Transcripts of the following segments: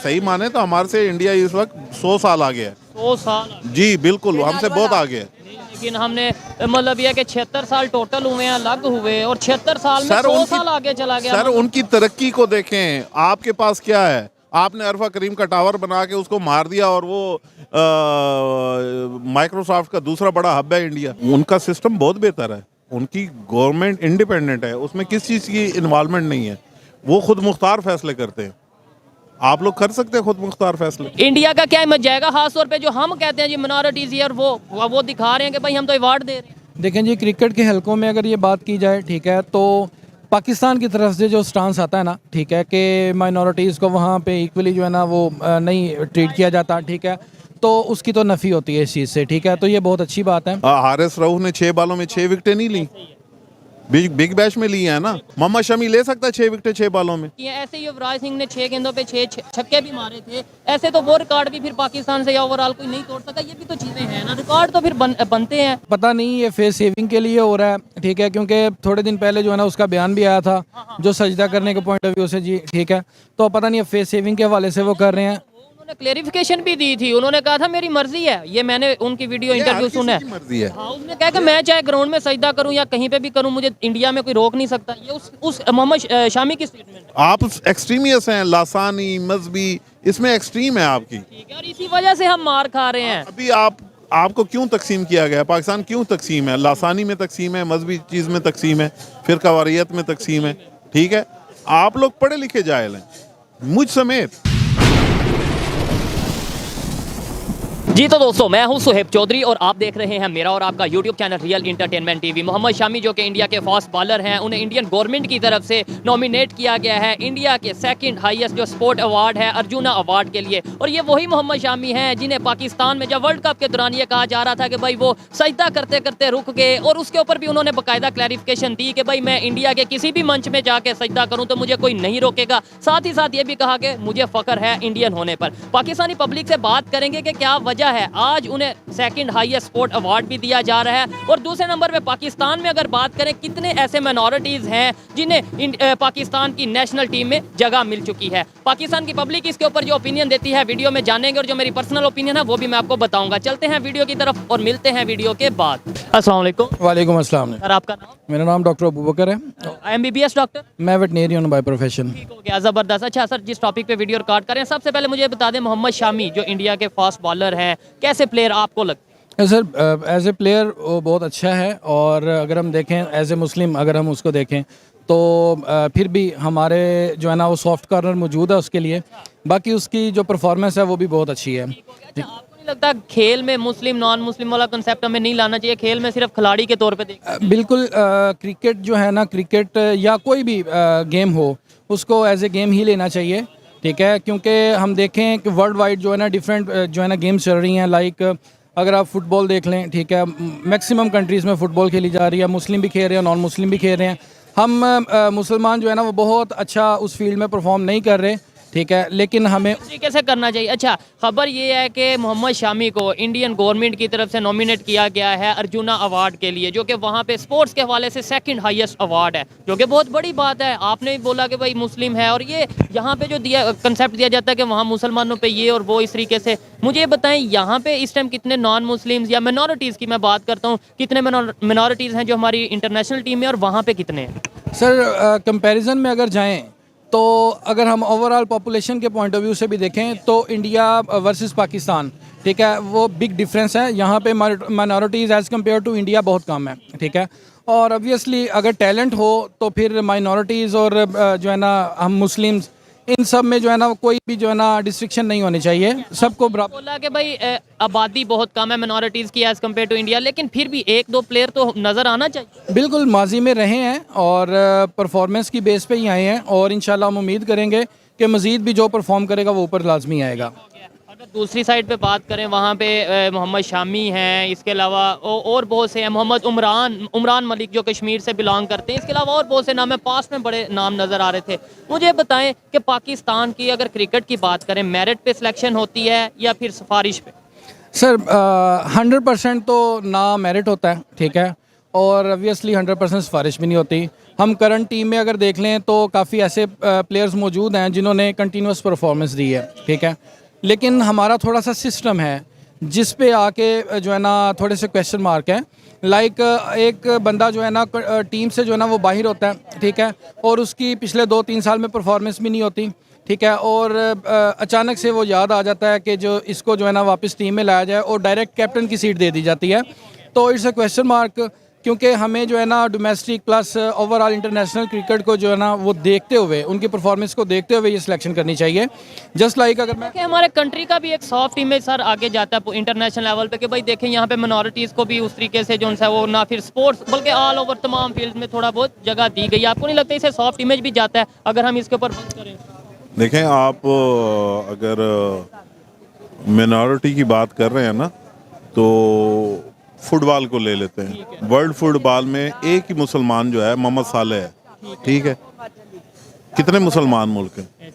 सही माने तो हमारे से इंडिया इस वक्त 100 साल आगे है। 100 साल जी बिल्कुल, हमसे बहुत आगे है। लेकिन हमने मतलब यह कि 76 साल टोटल हुए हैं, अलग हुए, और 76 साल में 100 साल आगे चला गया। सर उनकी तरक्की को देखें, आपके पास क्या है? आपने अरफा करीम का टावर बना के उसको मार दिया, और वो माइक्रोसॉफ्ट का दूसरा बड़ा हब है इंडिया। उनका सिस्टम बहुत बेहतर है, उनकी गवर्नमेंट इंडिपेंडेंट है, उसमें किस चीज़ की इन्वॉल्वमेंट नहीं है, वो खुद मुख्तार फैसले करते हैं। आप लोग कर सकते हैं खुद मुख्तार फैसले? इंडिया का क्या इमेज जाएगा, खास तौर पे जो हम कहते हैं जी मिनॉरिटीज ईयर, वो दिखा रहे हैं कि भाई हम तो अवार्ड दे रहे हैं। देखें जी, क्रिकेट के हलकों में अगर ये बात की जाए, ठीक है, तो पाकिस्तान की तरफ से जो स्टांस आता है ना, ठीक है, कि माइनॉरिटीज़ को वहाँ पे इक्वली जो है ना वो नहीं ट्रीट किया जाता, ठीक है, तो उसकी तो नफ़ी होती है इस चीज़ से, ठीक है, तो ये बहुत अच्छी बात है। हारिस रऊफ ने 6 बालों में 6 विकेटें नहीं ली, बिग बैश में ली है ना। मोहम्मद शमी ले सकता है 6 विकेटें 6 बालों में। ये ऐसे ही युवराज सिंह ने 6 गेंदों पे 6 छक्के भी मारे थे, ऐसे तो वो रिकॉर्ड भी फिर पाकिस्तान से या ओवरऑल कोई नहीं तोड़ सका। ये भी तो चीज़ें हैं ना, रिकॉर्ड तो फिर बनते हैं। पता नहीं ये फेस सेविंग के लिए हो रहा है, ठीक है, क्योंकि थोड़े दिन पहले जो है ना उसका बयान भी आया था जो सजदा करने के पॉइंट ऑफ व्यू से, जी ठीक है, तो पता नहीं फेस सेविंग के हवाले से वो कर रहे हैं। उन्होंने क्लेरिफिकेशन भी दी थी, उन्होंने कहा था मेरी मर्जी है, ये मैंने उनकी वीडियो इंटरव्यू सुना है। मर्जी है। हाँ, उसने कहा कि मैं चाहे ग्राउंड में सजदा करूं या कहीं पे भी करूं, मुझे इंडिया में कोई रोक नहीं सकता। ये उस मोहम्मद शामी की स्टेटमेंट है। आप एक्सट्रीमियस हैं, लासानी मजहबी, इसमें एक्सट्रीम है आपकी। ठीक है, और इसी वजह से हम मार खा रहे हैं। अभी आपको क्यों तकसीम किया गया? पाकिस्तान क्यों तकसीम है? लासानी में तकसीम है, मजहबी चीज़ में तकसीम है, फिरका वारियत में तकसीम है, ठीक है। आप लोग पढ़े लिखे जाहिल हैं, मुझ समेत। जी तो दोस्तों, मैं हूं सुहेब चौधरी और आप देख रहे हैं मेरा और आपका YouTube channel real entertainment TV. Mohammad Shami जो कि इंडिया के फास्ट बॉलर हैं, उन्हें इंडियन गवर्नमेंट की तरफ से नॉमिनेट किया गया है इंडिया के सेकंड हाईएस्ट जो स्पोर्ट अवार्ड है, अर्जुना अवार्ड के लिए। और ये वही मोहम्मद शामी हैं जिन्हें पाकिस्तान में जब वर्ल्ड कप के दौरान ये कहा जा रहा था कि भाई वो सजदा करते करते रुक गए, और उसके ऊपर भी उन्होंने बाकायदा क्लैरिफिकेशन दी कि भाई मैं इंडिया के किसी भी मंच में जाके सजदा करूँ तो मुझे कोई नहीं रोकेगा। साथ ही साथ ये भी कहा कि मुझे फ़ख्र है इंडियन होने पर। पाकिस्तानी पब्लिक से बात करेंगे कि क्या वजह है आज उन्हें सेकंड हाईएस्ट स्पोर्ट अवार्ड भी दिया जा रहा है। और दूसरे नंबर पे पाकिस्तान में अगर बात करें, कितने ऐसे माइनॉरिटीज़ हैं जिन्हें पाकिस्तान की नेशनल टीम में जगह मिल चुकी है। पाकिस्तान की पब्लिक इसके ऊपर जो ओपिनियन देती है वीडियो में जानेंगे, और जो मेरी पर्सनल ओपिनियन है वो भी मैं आपको बताऊंगा। चलते हैं वीडियो की तरफ और मिलते हैं वीडियो के बाद। अस्सलाम वालेकुम। वालेकुम अस्सलाम। सर आपका नाम? मेरा नाम डॉक्टर अबू बकर है। MBBS doctor? मैं वेटनेरियन बाय प्रोफेशन। ठीक हो गया, ज़बरदस्त। अच्छा सर, जिस टॉपिक पे वीडियो रिकॉर्ड करें, सबसे पहले मुझे बता दें मोहम्मद शामी जो इंडिया के फास्ट बॉलर हैं, कैसे प्लेयर आपको लगते हैं? सर एज ए प्लेयर वो बहुत अच्छा है, और अगर हम देखें एज ए मुस्लिम, अगर हम उसको देखें तो फिर भी हमारे जो है ना वो सॉफ्ट कॉर्नर मौजूद है उसके लिए। बाकी उसकी जो परफॉर्मेंस है वो भी बहुत अच्छी है। अच्छा, आपको नहीं लगता खेल में मुस्लिम नॉन मुस्लिम वाला कंसेप्ट हमें नहीं लाना चाहिए, खेल में सिर्फ खिलाड़ी के तौर पे देखें? बिल्कुल, क्रिकेट जो है ना, क्रिकेट या कोई भी गेम हो, उसको एज ए गेम ही लेना चाहिए, ठीक है, क्योंकि हम देखें कि वर्ल्ड वाइड जो है ना डिफरेंट जो है ना गेम्स चल रही हैं। लाइक अगर आप फुटबॉल देख लें, ठीक है, मैक्सिमम कंट्रीज़ में फ़ुटबॉल खेली जा रही है, मुस्लिम भी खेल रहे हैं, नॉन मुस्लिम भी खेल रहे हैं। हम मुसलमान जो है ना वो बहुत अच्छा उस फील्ड में परफॉर्म नहीं कर रहे, ठीक है, लेकिन हमें इस तरीके से करना चाहिए। अच्छा, खबर ये है कि मोहम्मद शामी को इंडियन गवर्नमेंट की तरफ से नॉमिनेट किया गया है अर्जुना अवार्ड के लिए, जो कि वहाँ पे स्पोर्ट्स के हवाले से सेकंड हाईएस्ट अवार्ड है, जो कि बहुत बड़ी बात है। आपने भी बोला कि भाई मुस्लिम है, और ये यहाँ पे जो दिया कंसेप्ट दिया जाता है कि वहाँ मुसलमानों पे ये और वो, इस तरीके से मुझे बताएं यहाँ पे इस टाइम कितने नॉन मुस्लिम्स या मिनॉरिटीज़ की मैं बात करता हूँ, कितने मिनॉरिटीज़ हैं जो हमारी इंटरनेशनल टीम में, और वहाँ पे कितने हैं? सर कंपैरिजन में अगर जाएं तो अगर हम ओवरऑल पॉपुलेशन के पॉइंट ऑफ व्यू से भी देखें तो इंडिया वर्सेस पाकिस्तान, ठीक है, वो बिग डिफरेंस है। यहाँ पे minorities as compare to India बहुत कम है, ठीक है, और ऑब्वियसली अगर टैलेंट हो तो फिर माइनॉरिटीज़ और जो है ना हम मुस्लिम्स, इन सब में जो है ना कोई भी जो है ना डिस्ट्रिक्शन नहीं होनी चाहिए, सबको बराबर। बोला कि भाई आबादी बहुत कम है मिनॉरिटीज़ की एज़ कम्पेयर टू इंडिया, लेकिन फिर भी एक दो प्लेयर तो नज़र आना चाहिए। बिल्कुल, माजी में रहे हैं और परफॉर्मेंस की बेस पे ही आए हैं, और इंशाल्लाह हम उम्मीद करेंगे कि मज़ीद भी जो परफॉर्म करेगा वो ऊपर लाजमी आएगा। अगर दूसरी साइड पे बात करें, वहाँ पे मोहम्मद शामी हैं, इसके अलावा और बहुत से हैं, मोहम्मद उमरान मलिक जो कश्मीर से बिलोंग करते हैं, इसके अलावा और बहुत से नाम है, पास में बड़े नाम नज़र आ रहे थे। मुझे बताएं कि पाकिस्तान की अगर क्रिकेट की बात करें, मेरिट पे सिलेक्शन होती है या फिर सिफारिश पे? सर 100% तो ना मेरिट होता है, ठीक है, और ऑब्वियसली 100% सिफारिश भी नहीं होती। हम करंट टीम में अगर देख लें तो काफ़ी ऐसे प्लेयर्स मौजूद हैं जिन्होंने कंटिन्यूस परफॉर्मेंस दी है, ठीक है, लेकिन हमारा थोड़ा सा सिस्टम है जिस पे आके जो है ना थोड़े से क्वेश्चन मार्क हैं। लाइक एक बंदा जो है ना टीम से जो है ना वो बाहर होता है, ठीक है, और उसकी पिछले 2-3 साल में परफॉर्मेंस भी नहीं होती, ठीक है, और अचानक से वो याद आ जाता है कि जो इसको जो है ना वापस टीम में लाया जाए और डायरेक्ट कैप्टन की सीट दे दी जाती है। तो इट्स अ क्वेश्चन मार्क, क्योंकि हमें जो है ना domestic plus overall international cricket को जो है ना वो देखते हुए, उनकी परफॉर्मेंस को देखते हुए ये सिलेक्शन करनी चाहिए। जस्ट लाइक अगर मैं कि हमारे कंट्री का भी एक सॉफ्ट इमेज सर आगे जाता है इंटरनेशनल लेवल पे कि भाई देखें यहाँ पे मिनॉरिटीज़ को भी उस तरीके से जो है वो ना फिर स्पोर्ट्स बल्कि ऑल ओवर तमाम फील्ड में थोड़ा बहुत जगह दी गई है। आपको नहीं लगता इससे सॉफ्ट इमेज भी जाता है अगर हम इसके ऊपर बात करें? देखें, आप अगर मिनॉरिटी की बात कर रहे हैं ना, तो फुटबॉल को ले लेते हैं। वर्ल्ड फुटबॉल में एक ही मुसलमान जो है मोहम्मद साले है, ठीक है। कितने मुसलमान मुल्क हैं,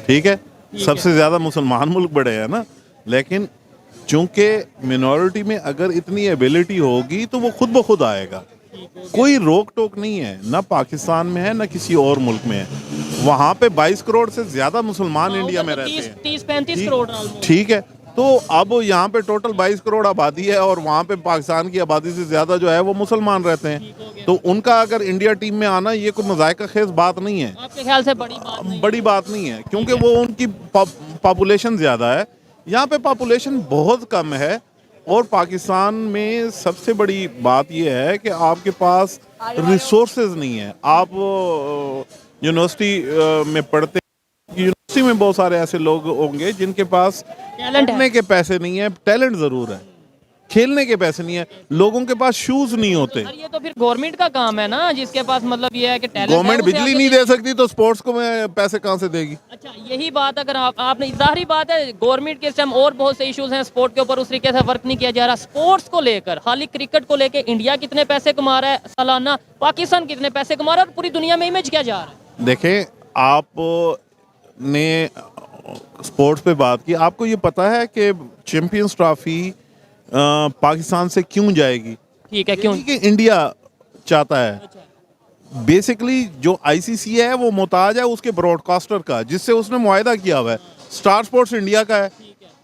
ठीक है, सबसे ज़्यादा मुसलमान मुल्क बड़े हैं ना, लेकिन चूंकि मिनॉरिटी में अगर इतनी एबिलिटी होगी तो वो खुद ब खुद आएगा। कोई रोक टोक नहीं है, ना पाकिस्तान में है ना किसी और मुल्क में है। वहाँ पे 22 करोड़ से ज़्यादा मुसलमान इंडिया में रहते हैं, 30-35 करोड़ ठीक है। तो अब यहाँ पे टोटल 22 करोड़ आबादी है और वहाँ पे पाकिस्तान की आबादी से ज़्यादा जो है वो मुसलमान रहते हैं। तो उनका अगर इंडिया टीम में आना ये कोई मज़ाइका खेज बात नहीं है, आपके ख्याल से बड़ी बात नहीं है, क्योंकि वो उनकी पॉपुलेशन ज़्यादा है, यहाँ पे पॉपुलेशन बहुत कम है। और पाकिस्तान में सबसे बड़ी बात यह है कि आपके पास रिसोर्सेज नहीं है। आप यूनिवर्सिटी में पढ़ते, यूनिवर्सिटी में बहुत सारे ऐसे लोग होंगे जिनके पास पढ़ने के पैसे नहीं है, टैलेंट जरूर है, खेलने के पैसे नहीं है, लोगों के पास शूज नहीं होते। ये तो फिर गवर्नमेंट का काम है ना, जिसके पास मतलब ये है कि टैलेंट गवर्नमेंट बिजली नहीं दे सकती तो स्पोर्ट्स को में पैसे कहाँ से देगी? अच्छा, यही बात अगर आपने, जाहिर बात है गवर्नमेंट के टाइम और बहुत से इश्यूज हैं स्पोर्ट के ऊपर, उस तरीके से वर्क नहीं किया जा रहा। स्पोर्ट्स को लेकर, खाली क्रिकेट को लेकर इंडिया कितने पैसे कमा रहा है सालाना, पाकिस्तान कितने पैसे कमा रहा है और पूरी दुनिया में इमेज क्या जा रहा है? देखें, आपने स्पोर्ट्स पे बात की, आपको ये पता है कि चैंपियंस ट्रॉफी पाकिस्तान से क्यों जाएगी? ठीक है, क्यों? कि इंडिया चाहता है। बेसिकली जो आईसीसी है वो मोहताज है उसके ब्रॉडकास्टर का, जिससे उसने मुआहदा किया हुआ है। स्टार स्पोर्ट्स इंडिया का है,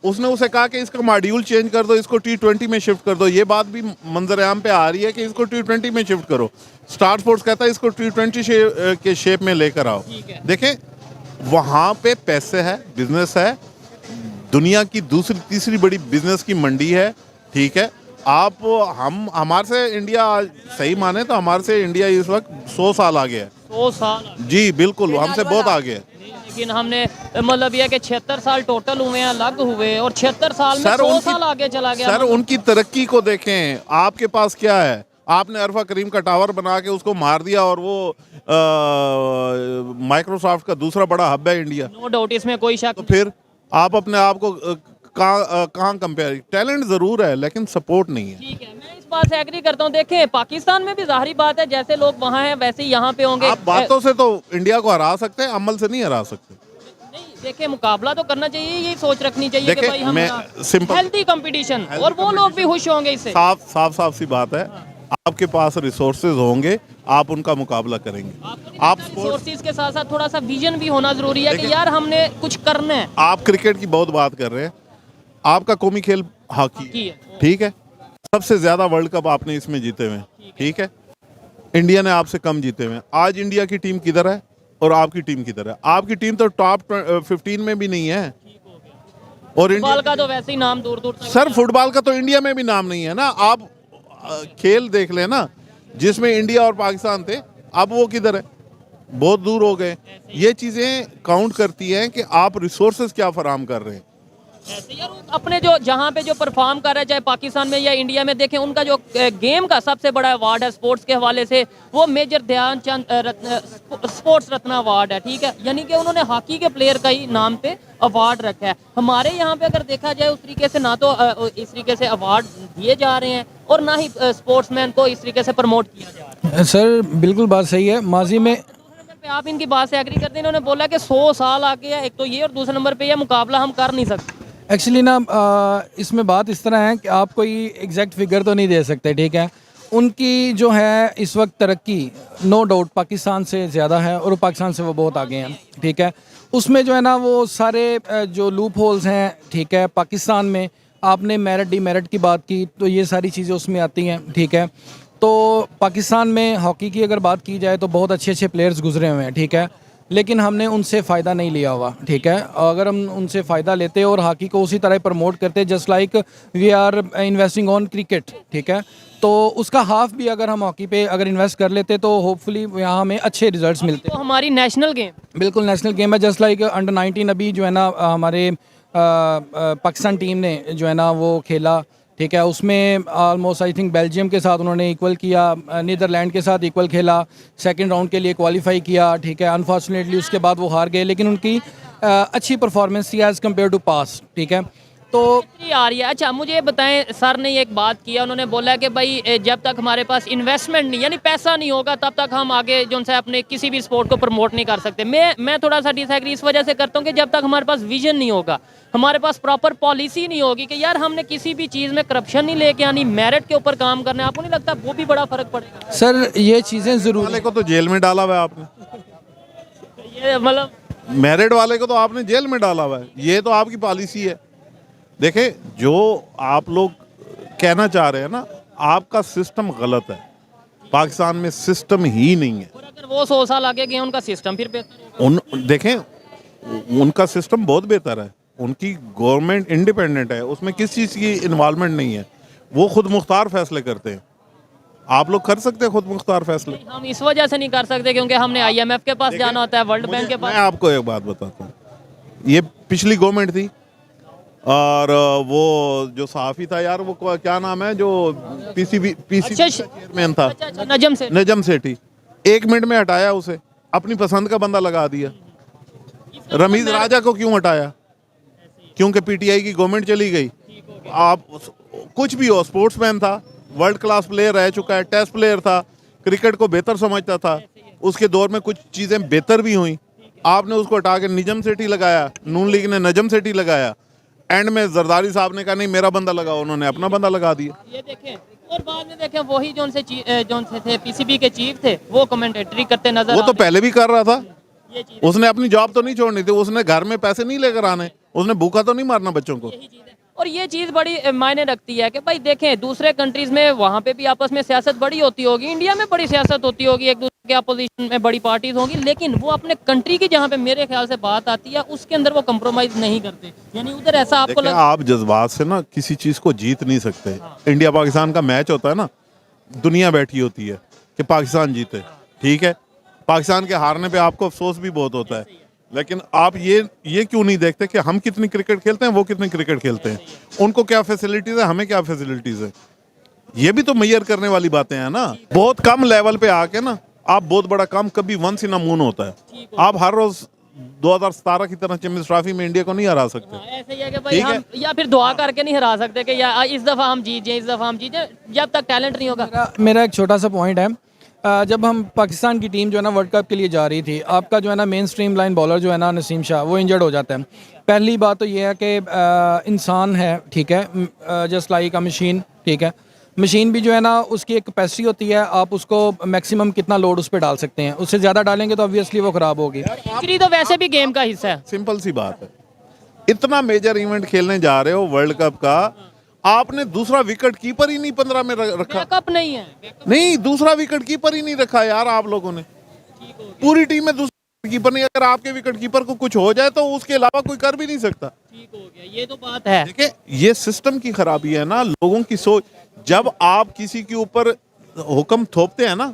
उसने उसे कहा कि इसका मॉड्यूल चेंज कर दो, इसको T20 में शिफ्ट कर दो। ये बात भी मंजर आम पे आ रही है कि इसको T20 में शिफ्ट करो। स्टार स्पोर्ट्स कहता है इसको T20 के शेप में लेकर आओ। देखें, वहाँ पे पैसे है, बिजनेस है, दुनिया की दूसरी तीसरी बड़ी बिजनेस की मंडी है, ठीक है। आप हमारे से इंडिया, सही माने तो हमारे से इंडिया इस वक्त 100 साल आगे है। 100 साल? जी बिल्कुल, हमसे बहुत आगे है। लेकिन हमने मतलब यह कि 76 साल टोटल हुए हैं, अलग हुए, और 76 साल में 100 साल आगे चला गया। सर उनकी तरक्की को देखें, आपके पास क्या है? आपने अरफा करीम का टावर बना के उसको मार दिया और वो माइक्रोसॉफ्ट का दूसरा बड़ा हब है इंडिया। नो डाउट, इसमें कोई शक। तो फिर आप अपने आप को कहाँ कंपेयर? टैलेंट जरूर है लेकिन सपोर्ट नहीं है। ठीक है, मैं इस बात से एग्री करता हूँ। देखें, पाकिस्तान में भी जाहिर बात है जैसे लोग वहाँ हैं वैसे ही यहाँ पे होंगे। आप बातों से तो इंडिया को हरा सकते हैं, अमल से नहीं हरा सकते। नहीं, देखिए, मुकाबला तो करना चाहिए, यही सोच रखनी चाहिए कि भाई हम सिंपल हेल्दी कंपटीशन, और वो लोग भी खुश होंगे इससे। साफ सी बात है, आपके पास रिसोर्सेज होंगे, आप उनका मुकाबला करेंगे। आप रिसोर्सेज के साथ साथ थोड़ा सा विजन भी होना जरूरी है कि यार हमने कुछ करना है। आप क्रिकेट की बहुत बात कर रहे हैं, आपका कौमी खेल हॉकी है, ठीक है। सबसे ज्यादा वर्ल्ड कप आपने इसमें जीते हुए, ठीक है। इंडिया ने आपसे कम जीते हुए। आज इंडिया की टीम किधर है और आपकी टीम किधर है? आपकी टीम तो टॉप 15 में भी नहीं है। और फुटबॉल का तो वैसे ही नाम दूर दूर तक। सर फुटबॉल का तो इंडिया में भी नाम नहीं है ना। आप खेल देख लेना जिसमें इंडिया और पाकिस्तान थे, अब वो किधर है? बहुत दूर हो गए। ये चीजें काउंट करती हैं कि आप रिसोर्सेज क्या फराहम कर रहे हैं। ऐसे यार अपने जो जहाँ पे जो परफॉर्म कर रहा है, चाहे पाकिस्तान में या इंडिया में, देखें उनका जो गेम का सबसे बड़ा अवार्ड है स्पोर्ट्स के हवाले से, वो मेजर ध्यानचंद स्पोर्ट्स रत्न अवार्ड है, ठीक है। यानी कि उन्होंने हॉकी के प्लेयर का ही नाम पे अवार्ड रखा है। हमारे यहाँ पे अगर देखा जाए उस तरीके से ना तो इस तरीके से अवार्ड दिए जा रहे हैं और ना ही स्पोर्ट्समैन को इस तरीके से प्रमोट किया जा रहा है। सर बिल्कुल बात सही है। माजी में आप इनकी बात से एग्री करते हैं? इन्होंने बोला कि 100 साल आगे है, एक तो ये, और दूसरे नंबर पे ये मुकाबला हम कर नहीं सकते। एक्चुअली ना इसमें बात इस तरह है कि आप कोई एग्जैक्ट फिगर तो नहीं दे सकते, ठीक है। उनकी जो है इस वक्त तरक्की नो डाउट पाकिस्तान से ज़्यादा है और पाकिस्तान से वो बहुत आगे हैं, ठीक है। उसमें जो है ना वो सारे जो लूप होल्स हैं, ठीक है, पाकिस्तान में आपने मेरिट डीमेरिट की बात की तो ये सारी चीज़ें उसमें आती हैं, ठीक है। तो पाकिस्तान में हॉकी की अगर बात की जाए तो बहुत अच्छे अच्छे प्लेयर्स गुजरे हुए हैं, ठीक है, लेकिन हमने उनसे फ़ायदा नहीं लिया हुआ, ठीक है। अगर हम उनसे फ़ायदा लेते और हॉकी को उसी तरह प्रमोट करते just like we are investing on cricket, ठीक है, तो उसका हाफ भी अगर हम हॉकी पे अगर इन्वेस्ट कर लेते तो होपफुली यहाँ हमें अच्छे रिजल्ट्स मिलते। तो हमारी नेशनल गेम बिल्कुल नेशनल गेम है, जस्ट लाइक अंडर 19 अभी जो है ना हमारे पाकिस्तान टीम ने जो है ना वो खेला, ठीक है। उसमें ऑलमोस्ट आई थिंक बेल्जियम के साथ उन्होंने इक्वल किया, नीदरलैंड के साथ इक्वल खेला, सेकंड राउंड के लिए क्वालिफाई किया, ठीक है। अनफॉर्चुनेटली उसके बाद वो हार गए, लेकिन उनकी अच्छी परफॉर्मेंस थी एज़ कम्पेयर टू पास, ठीक है। तो आ रही है। अच्छा मुझे ये बताएं, सर ने एक बात किया, उन्होंने बोला कि भाई जब तक हमारे पास इन्वेस्टमेंट नहीं यानी पैसा नहीं होगा तब तक हम आगे जो है अपने किसी भी स्पोर्ट को प्रमोट नहीं कर सकते। मैं थोड़ा सा डिसएग्री इस वजह से करता हूँ कि जब तक हमारे पास विजन नहीं होगा, हमारे पास प्रॉपर पॉलिसी नहीं होगी कि यार हमने किसी भी चीज़ में करप्शन नहीं लेके आनी, मेरिट के ऊपर काम करना है, आपको नहीं लगता वो भी बड़ा फर्क पड़ेगा? सर ये चीज़ें ज़रूर वाले को तो जेल में डाला हुआ है आपने, ये मतलब मेरिट वाले को तो आपने जेल में डाला हुआ है, ये तो आपकी पॉलिसी है। देखें, जो आप लोग कहना चाह रहे हैं ना, आपका सिस्टम गलत है। पाकिस्तान में सिस्टम ही नहीं है। और अगर वो 100 साल आगे गए उनका सिस्टम फिर बेहतर होगा। देखें, उनका सिस्टम बहुत बेहतर है, उनकी गवर्नमेंट इंडिपेंडेंट है, उसमें किस चीज़ की इन्वॉल्वमेंट नहीं है, वो खुद मुख्तार फैसले करते हैं। आप लोग कर सकते हैं खुद मुख्तार फैसले? हम इस वजह से नहीं कर सकते क्योंकि हमने IMF के पास जाना होता है, वर्ल्ड बैंक के पास। मैं आपको एक बात बताता हूँ, ये पिछली गवर्नमेंट थी और वो जो सहाफ़ी था यार, वो क्या नाम है, जो पीसीबी चेयरमैन था, नजम सेठी, 1 मिनट में हटाया उसे, अपनी पसंद का बंदा लगा दिया। रमीज राजा को क्यों हटाया? क्योंकि PTI की गवर्नमेंट चली गई। आप कुछ भी हो, स्पोर्ट्समैन था, वर्ल्ड क्लास प्लेयर रह चुका है, टेस्ट प्लेयर था, क्रिकेट को बेहतर समझता था, उसके दौर में कुछ चीज़ें बेहतर भी हुई, आपने उसको हटा के निजम सेठी लगाया, नून लीग ने नजम सेठी लगाया, एंड में जरदारी साहब ने कहा नहीं मेरा बंदा लगाओ, उन्होंने अपना बंदा लगा दिया। ये देखें, और बाद में देखें वही जो से थे PCB के चीफ थे, वो कमेंटेटरी करते नजर वो तो पहले भी कर रहा था, ये चीज़ उसने अपनी जॉब तो नहीं छोड़नी थी, उसने घर में पैसे नहीं लेकर आने, उसने भूखा तो नहीं मारना बच्चों को। यही चीज़ है। और ये चीज़ बड़ी मायने रखती है कि भाई देखें दूसरे कंट्रीज में वहाँ पे भी आपस में सियासत बड़ी होती होगी, इंडिया में बड़ी सियासत होती होगी, एक दूसरे के अपोजिशन में बड़ी पार्टीज होंगी, लेकिन वो अपने कंट्री की जहाँ पे मेरे ख्याल से बात आती है उसके अंदर वो कंप्रोमाइज नहीं करते। यानी उधर ऐसा आपको आप जज्बात से ना किसी चीज को जीत नहीं सकते। इंडिया पाकिस्तान का मैच होता है ना, दुनिया बैठी होती है कि पाकिस्तान जीते, ठीक है, पाकिस्तान के हारने पे आपको अफसोस भी बहुत होता है, लेकिन आप ये क्यों नहीं देखते कि हम कितनी क्रिकेट खेलते हैं, वो कितनी क्रिकेट खेलते हैं, उनको क्या फैसिलिटीज है, हमें क्या फैसिलिटीज है, ये भी तो मैयर करने वाली बातें हैं ना। बहुत कम लेवल पे आके ना आप बहुत बड़ा काम, कभी वंस इन अ मून होता है, आप हर रोज 2017 की तरह चैंपियंस ट्रॉफी में इंडिया को नहीं हरा सकते। ऐसे ही है कि भाई हम या फिर दुआ करके नहीं हरा सकते कि या इस दफा हम जीत जाए, इस दफा हम जीत जाए, जब तक टैलेंट नहीं होगा। मेरा एक छोटा सा पॉइंट है, जब हम पाकिस्तान की टीम जो है ना वर्ल्ड कप के लिए जा रही थी, आपका जो है ना मेन स्ट्रीम लाइन बॉलर जो है ना नसीम शाह, वो इंजर्ड हो जाता है। पहली बात तो ये है कि इंसान है, ठीक है, जस्ट लाइक अ मशीन, ठीक है, मशीन भी जो है ना उसकी एक कैपेसिटी होती है, आप उसको मैक्सिमम कितना लोड उस पर डाल सकते हैं, उससे ज़्यादा डालेंगे तो ऑब्वियसली वो ख़राब होगी। क्रिकेट तो वैसे भी गेम का हिस्सा है। सिंपल सी बात है, इतना मेजर इवेंट खेलने जा रहे हो वर्ल्ड कप का, आपने दूसरा विकेट कीपर ही नहीं 15 में रखा। बैकअप नहीं है, नहीं, दूसरा विकेट कीपर ही नहीं रखा यार आप लोगों ने, पूरी टीम में दूसरा कीपर नहीं। अगर आपके विकेट कीपर को कुछ हो जाए तो उसके अलावा कोई कर भी नहीं सकता। ठीक हो गया, ये तो बात है। देखिए, ये सिस्टम की खराबी है ना, लोगों की सोच। जब आप किसी के ऊपर हुक्म थोपते हैं ना,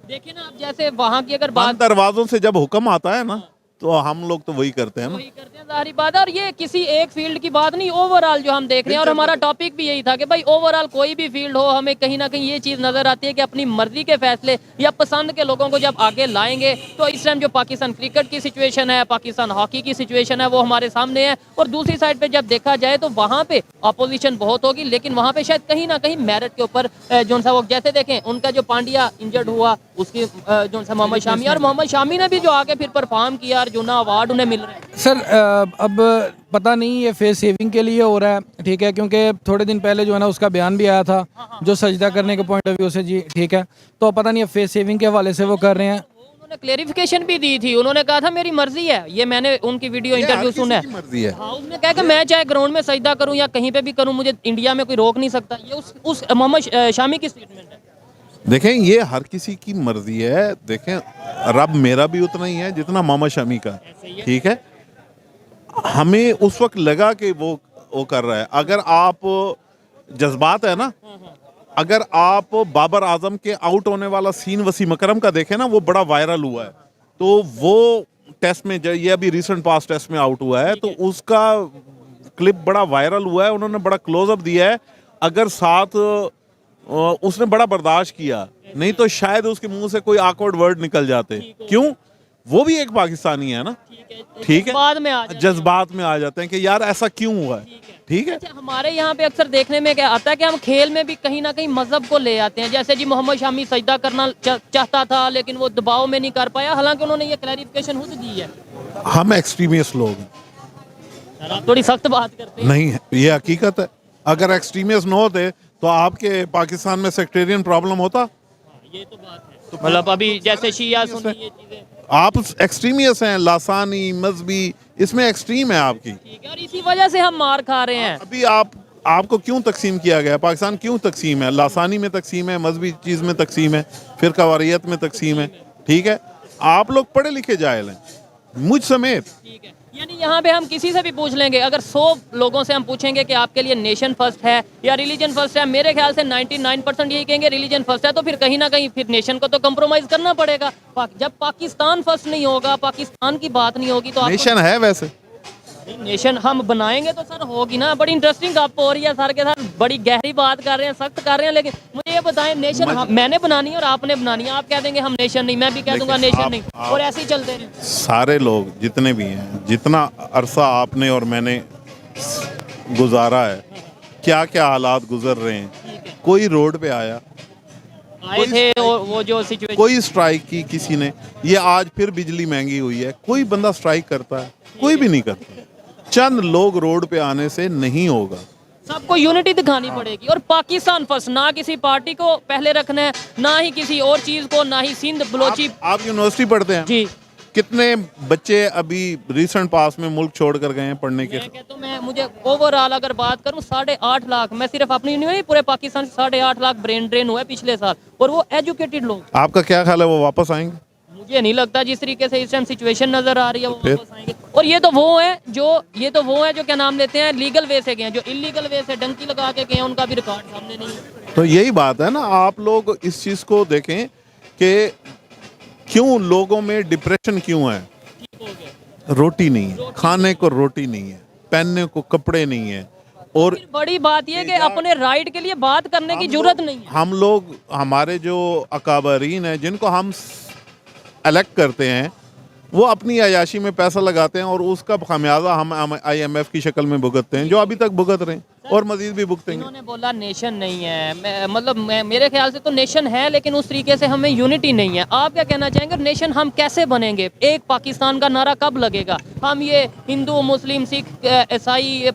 देखिए ना, आप जैसे वहाँ की अगर बंद बात दरवाजों से जब हुक्म आता है ना, तो हम लोग तो वही करते हैं ना। वही करते हैं, जाहिर बात है। और ये किसी एक फील्ड की बात नहीं, ओवरऑल जो हम देख रहे हैं, और हमारा टॉपिक भी यही था कि भाई ओवरऑल कोई भी फील्ड हो, हमें कहीं ना कहीं ये चीज़ नज़र आती है कि अपनी मर्जी के फैसले या पसंद के लोगों को जब आगे लाएंगे तो इस टाइम जो पाकिस्तान क्रिकेट की सिचुएशन है, पाकिस्तान हॉकी की सिचुएशन है, वो हमारे सामने है। और दूसरी साइड पर जब देखा जाए तो वहाँ पे अपोजिशन बहुत होगी, लेकिन वहाँ पे शायद कहीं ना कहीं मेरिट के ऊपर जो सा वो, जैसे देखें उनका जो पांड्या इंजर्ड हुआ, उसकी जो सा मोहम्मद शामी, और मोहम्मद शामी ने भी जो आके फिर परफॉर्म किया, पुरस्कार जो ना अवार्ड उन्हें मिल रहे हैं? सर अब पता नहीं ये फेस सेविंग के लिए हो रहा है, ठीक है, क्योंकि थोड़े दिन पहले जो है ना उसका बयान भी आया था जो सजदा करने के पॉइंट ऑफ व्यू से जी, ठीक है, तो पता नहीं ये फेस सेविंग के हवाले से वो कर रहे हैं। उन्होंने क्लेरिफिकेशन भी दी थी, उन्होंने कहा था मेरी मर्जी है, ये मैंने उनकी वीडियो इंटरव्यू सुना है। मर्जी है। हाँ, उसने कहा कि मैं चाहे ग्राउंड में सजदा करूं या कहीं पे भी करूं, मुझे इंडिया में कोई रोक नहीं सकता। ये उस मोहम्मद शामी की स्टेटमेंट है। देखें ये हर किसी की मर्जी है। देखें रब मेरा भी उतना ही है जितना मोहम्मद शमी का, ठीक है। हमें उस वक्त लगा कि वो कर रहा है। अगर आप जज्बात है ना, अगर आप बाबर आजम के आउट होने वाला सीन वसीम अकरम का देखें ना, वो बड़ा वायरल हुआ है। तो वो टेस्ट में ये अभी रिसेंट पास टेस्ट में आउट हुआ है, तो उसका क्लिप बड़ा वायरल हुआ है। उन्होंने बड़ा क्लोजअप दिया है। अगर साथ उसने बड़ा बर्दाश्त किया, नहीं तो शायद उसके मुंह से कोई ऑकवर्ड वर्ड निकल जाते। क्यों? वो भी एक पाकिस्तानी है ना, ठीक है। बाद में आ जाते हैं। जज्बात में आ जाते हैं कि यार ऐसा क्यों हुआ है, ठीक है। अच्छा, हमारे यहाँ पे अक्सर देखने में क्या आता है कि हम खेल में भी कहीं ना कहीं मजहब को ले आते हैं। जैसे जी मोहम्मद शामी सजदा करना चाहता था लेकिन वो दबाव में नहीं कर पाया, हालांकि उन्होंने ये क्लैरिफिकेशन खुद दी है। हम एक्सट्रीमिस्ट लोग हैं। आप थोड़ी सख्त बात करते हैं। नहीं है, ये हकीकत है। अगर एक्सट्रीमिस्ट न होते तो आपके पाकिस्तान में सेक्टेरियन प्रॉब्लम होता। ये तो बात है। तो मतलब अभी जैसे शिया सुन्नी ये चीजें, आप एक्सट्रीमिस्ट हैं, लासानी मजहबी, इसमें एक्सट्रीम है आपकी, ठीक है, और इसी वजह से हम मार खा रहे हैं। अभी आपको क्यों तकसीम किया गया? पाकिस्तान क्यों तकसीम है? लासानी में तकसीम है, मजहबी चीज़ में तकसीम है, फिरका वारियत में तकसीम है, ठीक है। आप लोग पढ़े लिखे जाहिल हैं, मुझ समेत। ठीक है, यानी यहाँ पे हम किसी से भी पूछ लेंगे, अगर 100 लोगों से हम पूछेंगे कि आपके लिए नेशन फर्स्ट है या रिलीजन फर्स्ट है, मेरे ख्याल से 99% यही कहेंगे रिलीजन फर्स्ट है। तो फिर कहीं ना कहीं फिर नेशन को तो कंप्रोमाइज करना पड़ेगा। जब पाकिस्तान फर्स्ट नहीं होगा, पाकिस्तान की बात नहीं होगी, तो नेशन है वैसे, नेशन हम बनाएंगे तो सर होगी ना। बड़ी इंटरेस्टिंग आप हो रही है सर के साथ, बड़ी गहरी बात कर रहे हैं, सख्त कर रहे हैं। लेकिन मुझे ये बताएं, नेशन मैंने बनानी है और आपने बनानी है। आप कह देंगे हम नेशन नहीं, मैं भी कह दूंगा नेशन नहीं, और ऐसे ही चलते रहे। सारे लोग जितने भी हैं, जितना अरसा आपने और मैंने गुजारा है, क्या क्या हालात गुजर रहे हैं। कोई रोड पे आया, आए थे और वो जो सिचुएशन, कोई स्ट्राइक की किसी ने, ये आज फिर बिजली महंगी हुई है, कोई बंदा स्ट्राइक करता है? कोई भी नहीं करता। चंद लोग रोड पे आने से नहीं होगा। सबको यूनिटी दिखानी पड़ेगी, और पाकिस्तान फर्स्ट, ना किसी पार्टी को पहले रखना है, ना ही किसी और चीज को, ना ही सिंध बलोची। आप यूनिवर्सिटी पढ़ते हैं जी, कितने बच्चे अभी रिसेंट पास में मुल्क छोड़ कर गए हैं पढ़ने के? मैं मुझे ओवरऑल अगर बात करूं 8.5 लाख, मैं सिर्फ अपनी नहीं, पूरे पाकिस्तान से 8.5 लाख ब्रेन ड्रेन हुआ है पिछले साल, और वो एजुकेटेड लोग। आपका क्या ख्याल है वो वापस आएंगे? मुझे नहीं लगता, जिस तरीके से इस टाइम सिचुएशन नजर आ रही है वो वापस आएंगे। और ये तो वो है जो क्या नाम लेते हैं, लीगल वे से गए हैं। जो इलीगल वे से डंकी लगा के गए हैं, उनका भी रिकॉर्ड सामने नहीं है। तो यही बात है ना, आप लोग इस चीज को देखें कि क्यों लोगों में डिप्रेशन क्यों है। रोटी नहीं है, खाने को रोटी नहीं है, पहनने को कपड़े नहीं है, और फिर बड़ी बात यह कि अपने राइट के लिए बात करने की जरूरत नहीं है। हम लोग, हमारे जो अकाबरीन हैं जिनको हम इलेक्ट करते हैं, वो अपनी अयाशी में पैसा लगाते हैं और उसका खामियाजा हम IMF की शक्ल में भुगतते हैं, जो अभी तक भुगत रहे हैं और मजीद भी भुगतेंगे। इन्होंने बोला नेशन नहीं है, मेरे ख्याल से तो नेशन है, लेकिन उस तरीके से हमें यूनिटी नहीं है। आप क्या कहना चाहेंगे, नेशन हम कैसे बनेंगे? एक पाकिस्तान का नारा कब लगेगा? हम ये हिंदू मुस्लिम सिख ईसाई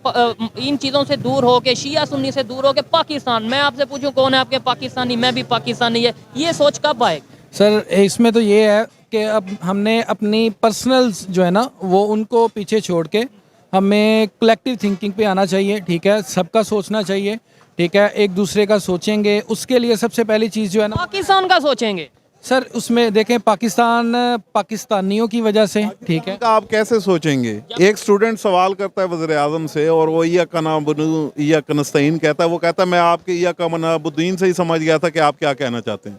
इन चीज़ों से दूर होके, शिया सुन्नी से दूर होके पाकिस्तान, मैं आपसे पूछूं कौन है आपके पाकिस्तानी, मैं भी पाकिस्तानी है, ये सोच कब आएगी? सर इसमें तो ये है कि अब हमने अपनी पर्सनल्स जो है ना वो उनको पीछे छोड़ के हमें कलेक्टिव थिंकिंग पे आना चाहिए, ठीक है। सबका सोचना चाहिए, ठीक है। एक दूसरे का सोचेंगे, उसके लिए सबसे पहली चीज़ जो है ना, पाकिस्तान का सोचेंगे। सर उसमें देखें पाकिस्तान पाकिस्तानियों की वजह से, ठीक है। आप कैसे सोचेंगे? एक स्टूडेंट सवाल करता है वज़ीर आज़म से और वो इय्याका नअबुदु व इय्याका नस्तईन कहता है, वो कहता है मैं आपके इय्याका नअबुद्दीन से ही समझ गया था कि आप क्या कहना चाहते हैं।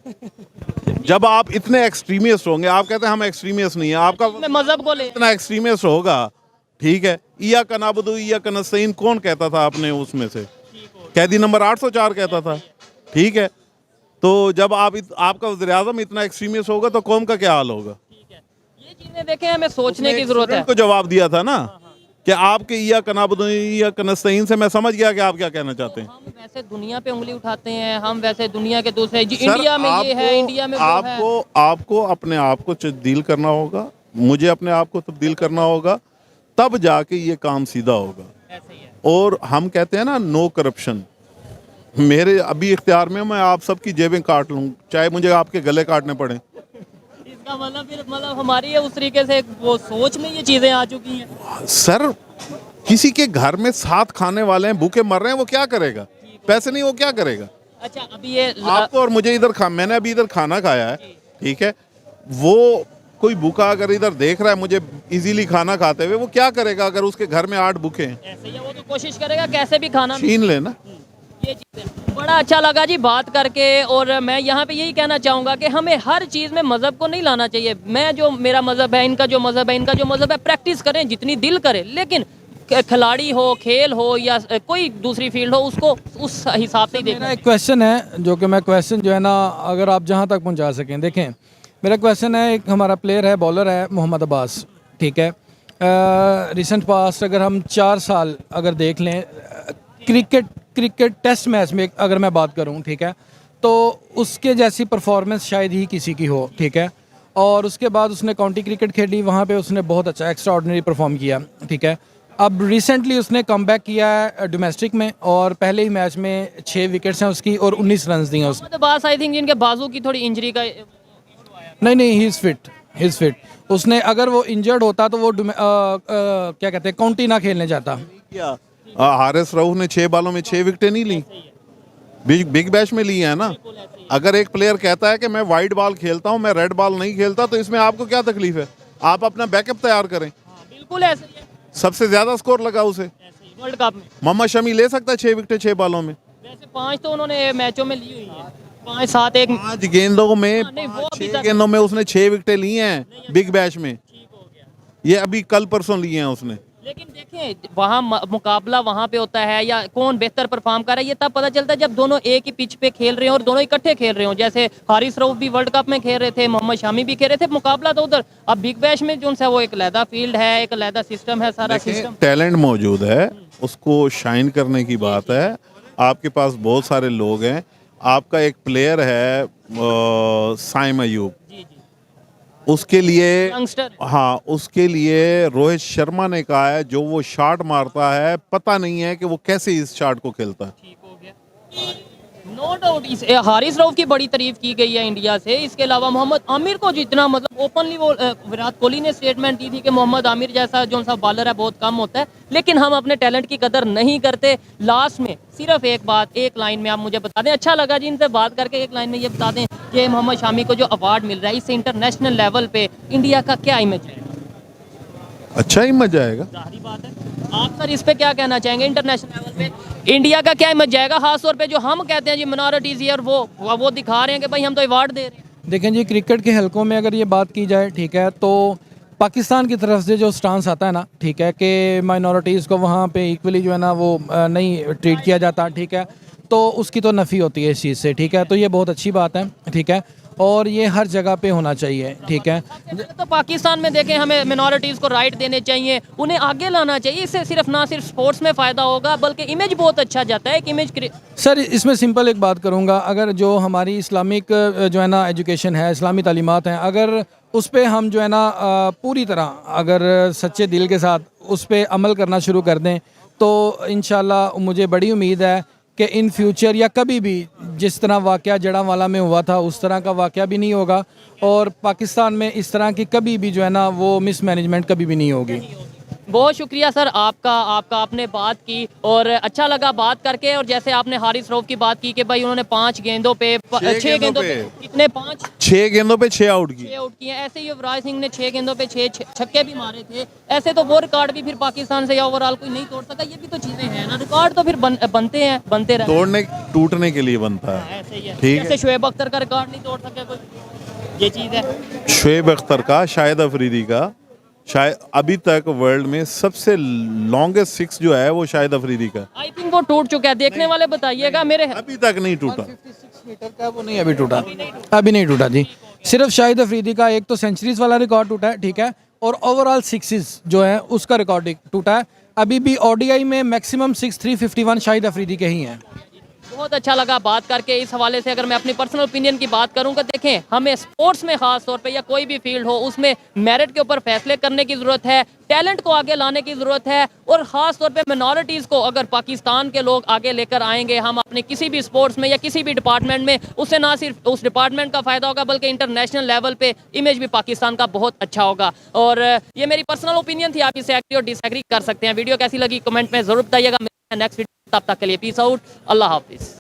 जब आप इतने एक्सट्रीमिस्ट होंगे, आप कहते हैं हम एक्सट्रीमिस्ट नहीं है, आपका मजहब को ले इतना एक्सट्रीमिस्ट होगा, ठीक है। इय्याका नअबुदु व इय्याका नस्तईन कौन कहता था अपने उसमें से? कैदी नंबर 804 कहता था, ठीक है। तो जब आपका वज़ीर आज़म इतना एक्सट्रीमिस्ट होगा तो कौम का क्या हाल होगा? ठीक है, ये चीजें देखें, हमें सोचने की जरूरत है। को जवाब दिया था ना कि आपके इय्याका नअबुदु व इय्याका नस्तईन से मैं समझ गया कि आप क्या कहना चाहते हैं। हम वैसे दुनिया पे उंगली उठाते हैं, हम वैसे दुनिया के दूसरे इंडिया में ये है, इंडिया में वो है। आपको अपने आप को डील करना होगा, मुझे अपने आप को तब्दील करना होगा, तब जाके ये काम सीधा होगा। ऐसे ही है। और हम कहते हैं ना नो करप्शन, मेरे अभी इख्तियार में मैं आप सबकी जेबें काट लूँ, चाहे मुझे आपके गले काटने पड़े। इसका मतलब फिर मतलब हमारी ये उस तरीके से वो सोच में ये चीजें आ चुकी हैं। सर किसी के घर में 7 खाने वाले हैं, भूखे मर रहे हैं, वो क्या करेगा? पैसे नहीं, वो क्या करेगा? अच्छा अभी ये आपको और मुझे इधर मैंने अभी इधर खाना खाया है, ठीक है, वो कोई भूखा अगर इधर देख रहा है मुझे इजीली खाना खाते हुए, वो क्या करेगा अगर उसके घर में 8 भूखे हैं? ऐसे ही है, वो तो कोशिश करेगा कैसे भी खाना छीन लेना। ये चीज़ है। बड़ा अच्छा लगा जी बात करके, और मैं यहाँ पे यही कहना चाहूँगा कि हमें हर चीज़ में मज़हब को नहीं लाना चाहिए। मैं जो मेरा मज़हब है, इनका जो मज़हब है, इनका जो मज़हब है, प्रैक्टिस करें जितनी दिल करे, लेकिन खिलाड़ी हो, खेल हो या कोई दूसरी फील्ड हो, उसको उस हिसाब से ही देखना। मेरा एक क्वेश्चन है जो कि मैं क्वेश्चन जो है ना अगर आप जहाँ तक पहुँचा सकें, देखें मेरा क्वेश्चन है, एक हमारा प्लेयर है, बॉलर है मोहम्मद अब्बास, ठीक है, रिसेंट पास्ट अगर हम 4 साल अगर देख लें क्रिकेट टेस्ट मैच में अगर मैं बात करूं, ठीक है, तो उसके जैसी परफॉर्मेंस शायद ही किसी की हो, ठीक है, और उसके बाद उसने काउंटी क्रिकेट खेली, वहाँ पे उसने बहुत अच्छा एक्स्ट्रा ऑर्डिनरी परफॉर्म किया, ठीक है। अब रिसेंटली उसने कमबैक किया है डोमेस्टिक में, और पहले ही मैच में 6 विकेट्स हैं उसकी और 19 रन दिए उसने। तो बात आई थिंक जिनके बाजू की थोड़ी इंजरी का नहीं ही इज़ फिट। उसने अगर वो इंजर्ड होता तो वो क्या कहते हैं काउंटी ना खेलने जाता। क्या हारिस रऊफ ने 6 बॉलों में 6 विकेटें नहीं ली, बिग बैश में ली है ना। अगर एक प्लेयर कहता है कि मैं वाइट बॉल खेलता हूं, मैं रेड बॉल नहीं खेलता, तो इसमें आपको क्या तकलीफ है? आप अपना बैकअप तैयार करें। बिल्कुल ऐसे ही है, सबसे ज्यादा स्कोर लगा उसे ऐसे ही वर्ल्ड कप में। मोहम्मद शमी ले सकता है 6 विकेटें 6 बॉलों में। वैसे 5 तो उन्होंने मैचों में ली हुई है, 5 7 1 5 गेंदों में नहीं, वो अभी 6 तक- गेंदों में उसने 6 विकेटें ली हैं बिग बैश में। ठीक हो गया। ये अभी कल परसों लिए हैं उसने। लेकिन देखें वहाँ मुकाबला वहाँ पे होता है या कौन बेहतर परफॉर्म कर रहा है, ये तब पता चलता है जब दोनों एक ही पिच पे खेल रहे हो और दोनों इकट्ठे खेल रहे हो। जैसे हारिस रऊफ भी वर्ल्ड कप में खेल रहे थे, मोहम्मद शामी भी खेल रहे थे, मुकाबला तो उधर। अब बिग बैश में जो है वो एक अलहदा फील्ड है, एक अलहदा सिस्टम है, सारा सिस्टम। टैलेंट मौजूद है, उसको शाइन करने की बात है। आपके पास बहुत सारे लोग हैं। आपका एक प्लेयर है साइम अयूब, जी जी, उसके लिए यंगस्टर। हाँ, उसके लिए रोहित शर्मा ने कहा है जो वो शॉट मारता है, पता नहीं है कि वो कैसे इस शॉट को खेलता है। ठीक हो गया, नो डाउट। इस हारिस रऊफ की बड़ी तारीफ की गई है इंडिया से। इसके अलावा मोहम्मद आमिर को जितना मतलब ओपनली वो विराट कोहली ने स्टेटमेंट दी थी कि मोहम्मद आमिर जैसा जो सा बॉलर है बहुत कम होता है, लेकिन हम अपने टैलेंट की कदर नहीं करते। लास्ट में सिर्फ एक बात, एक लाइन में आप मुझे बता दें, अच्छा लगा जी इनसे बात करके, एक लाइन में ये बता दें कि मोहम्मद शामी को जो अवार्ड मिल रहा है, इससे इंटरनेशनल लेवल पे इंडिया का क्या इमेज है? अच्छा ही मजा आएगा। जाहिर बात है। आप सर इस पे क्या कहना चाहेंगे? इंटरनेशनल लेवल पे इंडिया का क्या इमेज जाएगा, खास तौर पे जो हम कहते हैं जी मिनॉरिटीज ईयर, वो दिखा रहे हैं कि भाई हम तो अवार्ड दे रहे हैं। देखें जी क्रिकेट के हलकों में अगर ये बात की जाए, ठीक है, तो पाकिस्तान की तरफ से जो स्टांस आता है ना, ठीक है, कि माइनॉरिटीज़ को वहाँ पे इक्वली जो है ना वो नहीं ट्रीट किया जाता, ठीक है, तो उसकी तो नफ़ी होती है इस चीज़ से, ठीक है, तो ये बहुत अच्छी बात है, ठीक है, और ये हर जगह पे होना चाहिए, ठीक है। तो पाकिस्तान में देखें हमें मिनॉरिटीज़ को राइट देने चाहिए, उन्हें आगे लाना चाहिए। इससे सिर्फ ना सिर्फ स्पोर्ट्स में फ़ायदा होगा बल्कि इमेज बहुत अच्छा जाता है, एक इमेज। सर इसमें सिंपल एक बात करूँगा, अगर जो हमारी इस्लामिक जो है ना एजुकेशन है, इस्लामी तालीमात हैं, अगर उस पर हम जो है ना पूरी तरह अगर सच्चे दिल के साथ उस पर अमल करना शुरू कर दें, तो इंशाल्लाह मुझे बड़ी उम्मीद है कि इन फ्यूचर या कभी भी जिस तरह वाक़या जड़ांवाला में हुआ था उस तरह का वाक़या भी नहीं होगा, और पाकिस्तान में इस तरह की कभी भी जो है ना वो मिसमैनेजमेंट कभी भी नहीं होगी। बहुत शुक्रिया सर आपका आपने बात की और अच्छा लगा बात करके। और जैसे आपने हारिस रऊफ की बात की कि भाई उन्होंने 5 गेंदों पे 6 गेंदों पे कितने 6 गेंदों पे 6 आउट किए। 6 आउट किए। ऐसे ही युवराज सिंह ने 6 गेंदों पे 6 छक्के भी मारे थे। ऐसे तो वो रिकॉर्ड भी फिर पाकिस्तान से या ओवरऑल कोई नहीं तोड़ सका। ये भी तो चीजें हैं ना, रिकॉर्ड तो फिर बनते हैं, बनते रहते हैं। तोड़ने टूटने के लिए बनता है। ऐसे ही है। ठीक है। जैसे शुएब अख्तर का रिकॉर्ड नहीं तोड़ सके कोई, ये चीज है। शुएब अख्तर का, शाहिद अफरीदी का, शायद अभी तक वर्ल्ड में सबसे लॉन्गेस्ट 6 जो है वो शाहिद अफरीदी का। आई थिंक वो टूट चुका है, देखने वाले बताइएगा। मेरे अभी तक नहीं टूटा। 56 मीटर का वो नहीं अभी टूटा, अभी नहीं टूटा जी। सिर्फ शाहिद अफरीदी का एक तो सेंचुरीज वाला रिकॉर्ड टूटा है, ठीक है, और ओवरऑल 6s जो है उसका रिकॉर्ड टूटा है। अभी भी ओडीआई में मैक्सिमम 6 351 शाहिद अफरीदी के ही हैं। बहुत अच्छा लगा बात करके इस हवाले से। अगर मैं अपनी पर्सनल ओपिनियन की बात करूं, कि देखें हमें स्पोर्ट्स में खास तौर पे या कोई भी फील्ड हो उसमें मेरिट के ऊपर फैसले करने की ज़रूरत है, टैलेंट को आगे लाने की ज़रूरत है, और ख़ास तौर पे मिनॉरिटीज़ को अगर पाकिस्तान के लोग आगे लेकर आएंगे, हम अपने किसी भी स्पोर्ट्स में या किसी भी डिपार्टमेंट में, उससे ना सिर्फ उस डिपार्टमेंट का फ़ायदा होगा बल्कि इंटरनेशनल लेवल पे इमेज भी पाकिस्तान का बहुत अच्छा होगा। और ये मेरी पर्सनल ओपिनियन थी, आप इसे एग्री और डिसएग्री कर सकते हैं। वीडियो कैसी लगी कमेंट में ज़रूर बताइएगा। नेक्स्ट वीडियो, तब तक के लिए पीस आउट, अल्लाह हाफिज़।